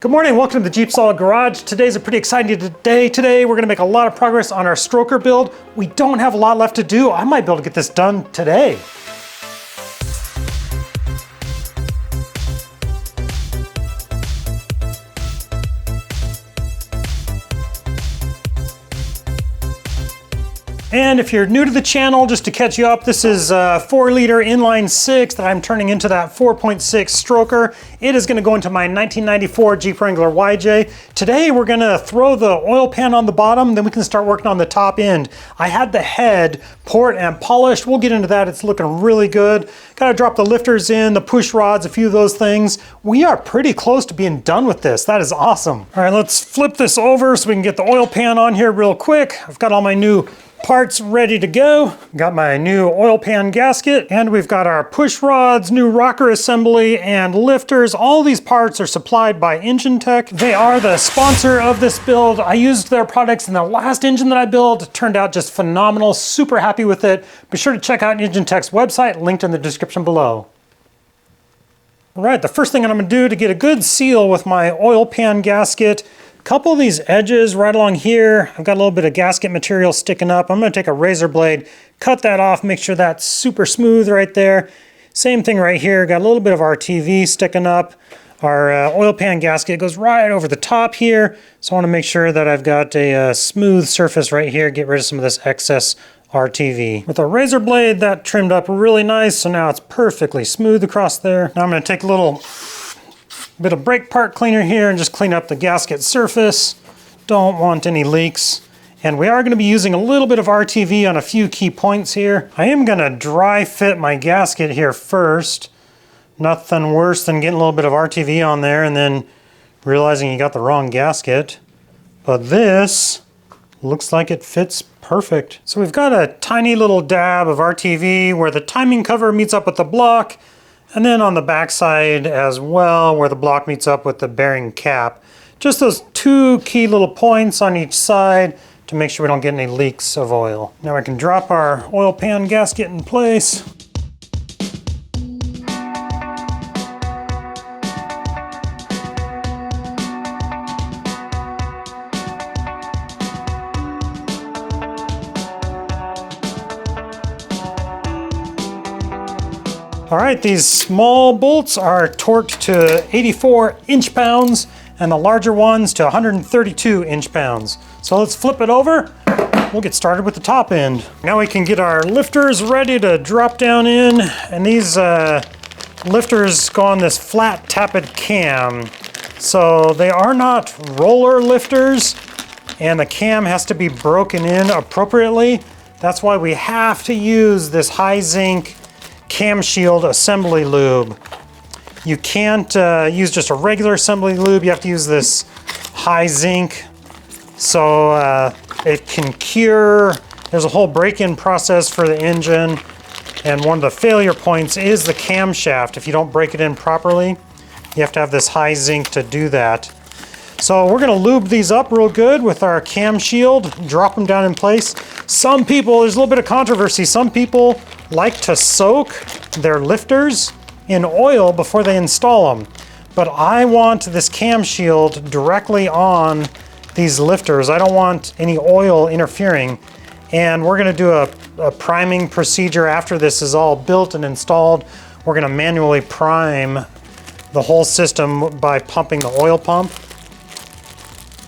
Good morning, welcome to the JeepSolid Garage. Today's a pretty exciting day. Today we're gonna make a lot of progress on our stroker build. We don't have a lot left to do. I might be able to get this done today. And if you're new to the channel, just to catch you up, this is a 4-liter inline 6 that I'm turning into that 4.6 stroker. It is gonna go into my 1994 Jeep Wrangler YJ. Today we're gonna throw the oil pan on the bottom, then we can start working on the top end. I had the head poured and polished. We'll get into that, it's looking really good. Gotta drop the lifters in, the push rods, a few of those things. We are pretty close to being done with this. That is awesome. All right, let's flip this over so we can get the oil pan on here real quick. I've got all my new parts ready to go. Got my new oil pan gasket, and we've got our push rods, new rocker assembly, and lifters. All these parts are supplied by Engine Tech. They are the sponsor of this build. I used their products in the last engine that I built. It turned out just phenomenal. Super happy with it. Be sure to check out Engine Tech's website, linked in the description below. All right, the first thing I'm gonna do to get a good seal with my oil pan gasket, couple of these edges right along here, I've got a little bit of gasket material sticking up. I'm gonna take a razor blade, cut that off, make sure that's super smooth right there. Same thing right here, got a little bit of RTV sticking up. Our oil pan gasket goes right over the top here, so I wanna make sure that I've got a smooth surface right here, get rid of some of this excess RTV. With a razor blade, that trimmed up really nice, so now it's perfectly smooth across there. Now I'm gonna take a little bit of brake part cleaner here and just clean up the gasket surface. Don't want any leaks. And we are going to be using a little bit of RTV on a few key points here. I am going to dry fit my gasket here first. Nothing worse than getting a little bit of RTV on there and then realizing you got the wrong gasket. But this looks like it fits perfect. So we've got a tiny little dab of RTV where the timing cover meets up with the block, and then on the back side as well, where the block meets up with the bearing cap. Just those two key little points on each side to make sure we don't get any leaks of oil. Now we can drop our oil pan gasket in place. All right, these small bolts are torqued to 84 inch-pounds and the larger ones to 132 inch-pounds. So let's flip it over. We'll get started with the top end. Now we can get our lifters ready to drop down in, and these lifters go on this flat tappet cam. So they are not roller lifters, and the cam has to be broken in appropriately. That's why we have to use this high zinc cam shield assembly lube. You can't use just a regular assembly lube. You have to use this high zinc so it can cure. There's a whole break-in process for the engine, and one of the failure points is the camshaft. If you don't break it in properly, you have to have this high zinc to do that. So we're gonna lube these up real good with our cam shield, drop them down in place. Some people, there's a little bit of controversy, some people like to soak their lifters in oil before they install them. But I want this cam shield directly on these lifters. I don't want any oil interfering. And we're gonna do a priming procedure after this is all built and installed. We're gonna manually prime the whole system by pumping the oil pump.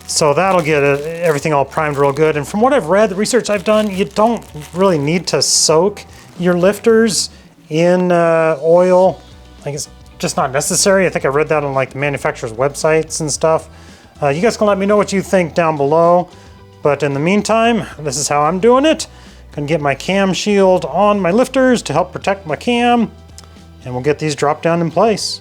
So that'll get everything all primed real good. And from what I've read, the research I've done, you don't really need to soak your lifters in oil. Like, it's just not necessary. I think I read that on like the manufacturer's websites and stuff. You guys can let me know what you think down below. But in the meantime, this is how I'm doing it. Gonna get my cam shield on my lifters to help protect my cam, and we'll get these dropped down in place.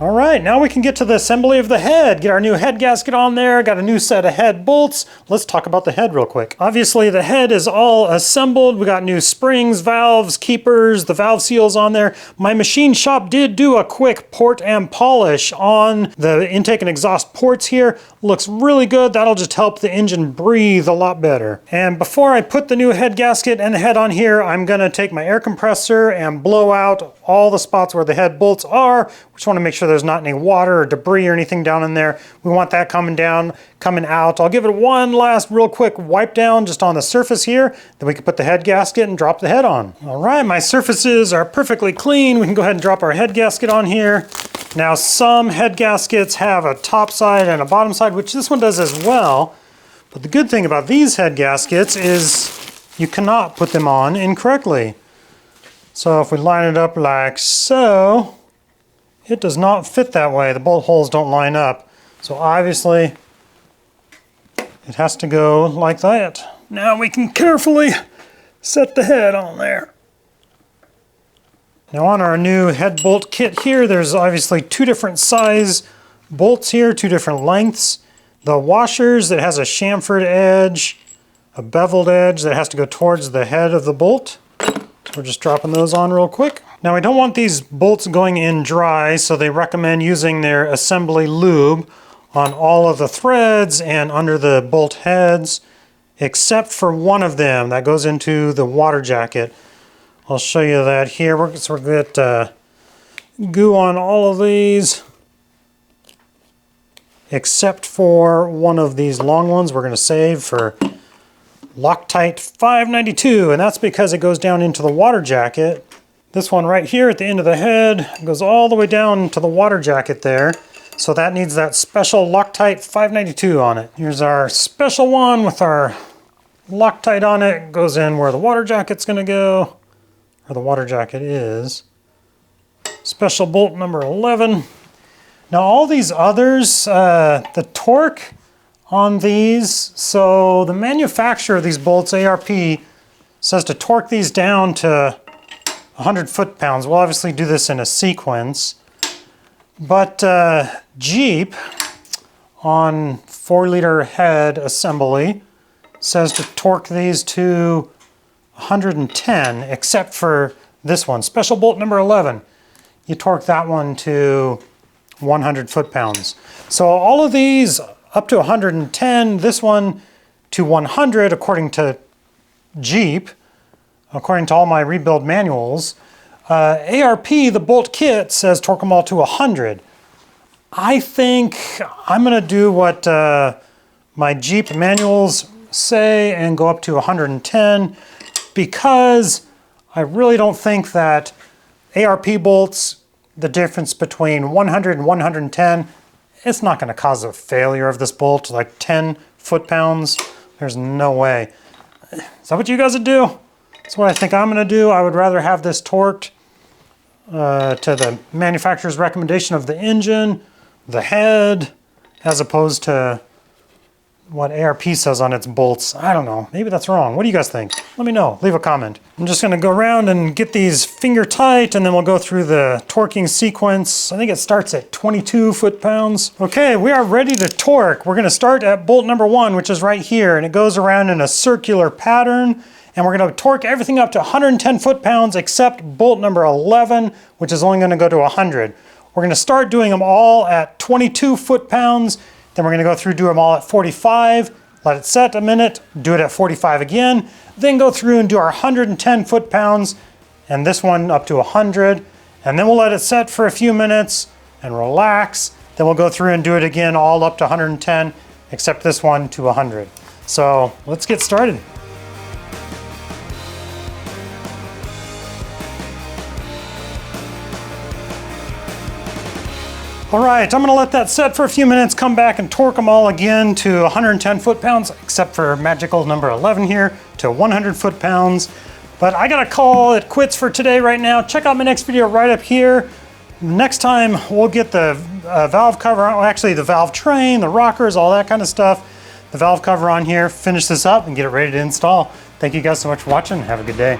All right, now we can get to the assembly of the head. Get our new head gasket on there, got a new set of head bolts. Let's talk about the head real quick. Obviously the head is all assembled. We got new springs, valves, keepers, the valve seals on there. My machine shop did do a quick port and polish on the intake and exhaust ports here. Looks really good. That'll just help the engine breathe a lot better. And before I put the new head gasket and the head on here, I'm gonna take my air compressor and blow out all the spots where the head bolts are. We just wanna make sure there's not any water or debris or anything down in there. We want that coming down, coming out. I'll give it one last real quick wipe down just on the surface here. Then we can put the head gasket and drop the head on. All right, my surfaces are perfectly clean. We can go ahead and drop our head gasket on here. Now some head gaskets have a top side and a bottom side, which this one does as well. But the good thing about these head gaskets is you cannot put them on incorrectly. So if we line it up like so, it does not fit that way. The bolt holes don't line up. So obviously it has to go like that. Now we can carefully set the head on there. Now on our new head bolt kit here, there's obviously two different size bolts here, two different lengths. The washers that has a chamfered edge, a beveled edge that has to go towards the head of the bolt. So we're just dropping those on real quick. Now we don't want these bolts going in dry, so they recommend using their assembly lube on all of the threads and under the bolt heads, except for one of them that goes into the water jacket. I'll show you that here. We're going to get goo on all of these, except for one of these long ones we're going to save for Loctite 592, and that's because it goes down into the water jacket. This one right here at the end of the head goes all the way down to the water jacket there. So that needs that special Loctite 592 on it. Here's our special one with our Loctite on it. It goes in where the water jacket's gonna go, or the water jacket is. Special bolt number 11. Now all these others, the torque on these, so the manufacturer of these bolts, ARP, says to torque these down to 100 foot-pounds. We'll obviously do this in a sequence. But Jeep on 4-liter head assembly says to torque these to 110, except for this one, special bolt number 11. You torque that one to 100 foot-pounds. So all of these up to 110, this one to 100 according to Jeep, according to all my rebuild manuals. ARP, the bolt kit, says torque them all to 100. I think I'm gonna do what my Jeep manuals say and go up to 110, because I really don't think that ARP bolts, the difference between 100 and 110, it's not gonna cause a failure of this bolt, like 10 foot-pounds. There's no way. Is that what you guys would do? That's what I think I'm gonna do. I would rather have this torqued to the manufacturer's recommendation of the engine, the head, as opposed to what ARP says on its bolts. I don't know, maybe that's wrong. What do you guys think? Let me know, leave a comment. I'm just gonna go around and get these finger tight, and then we'll go through the torquing sequence. I think it starts at 22 foot-pounds. Okay, we are ready to torque. We're gonna start at bolt number 1, which is right here, and it goes around in a circular pattern, and we're gonna torque everything up to 110 foot-pounds except bolt number 11, which is only gonna go to 100. We're gonna start doing them all at 22 foot-pounds, then we're gonna go through, do them all at 45, let it set a minute, do it at 45 again, then go through and do our 110 foot-pounds, and this one up to 100, and then we'll let it set for a few minutes and relax. Then we'll go through and do it again, all up to 110, except this one to 100. So let's get started. All right, I'm gonna let that set for a few minutes, come back and torque them all again to 110 foot-pounds, except for magical number 11 here, to 100 foot-pounds. But I gotta call it quits for today right now. Check out my next video right up here. Next time, we'll get the valve cover, actually the valve train, the rockers, all that kind of stuff. The valve cover on here, finish this up and get it ready to install. Thank you guys so much for watching. Have a good day.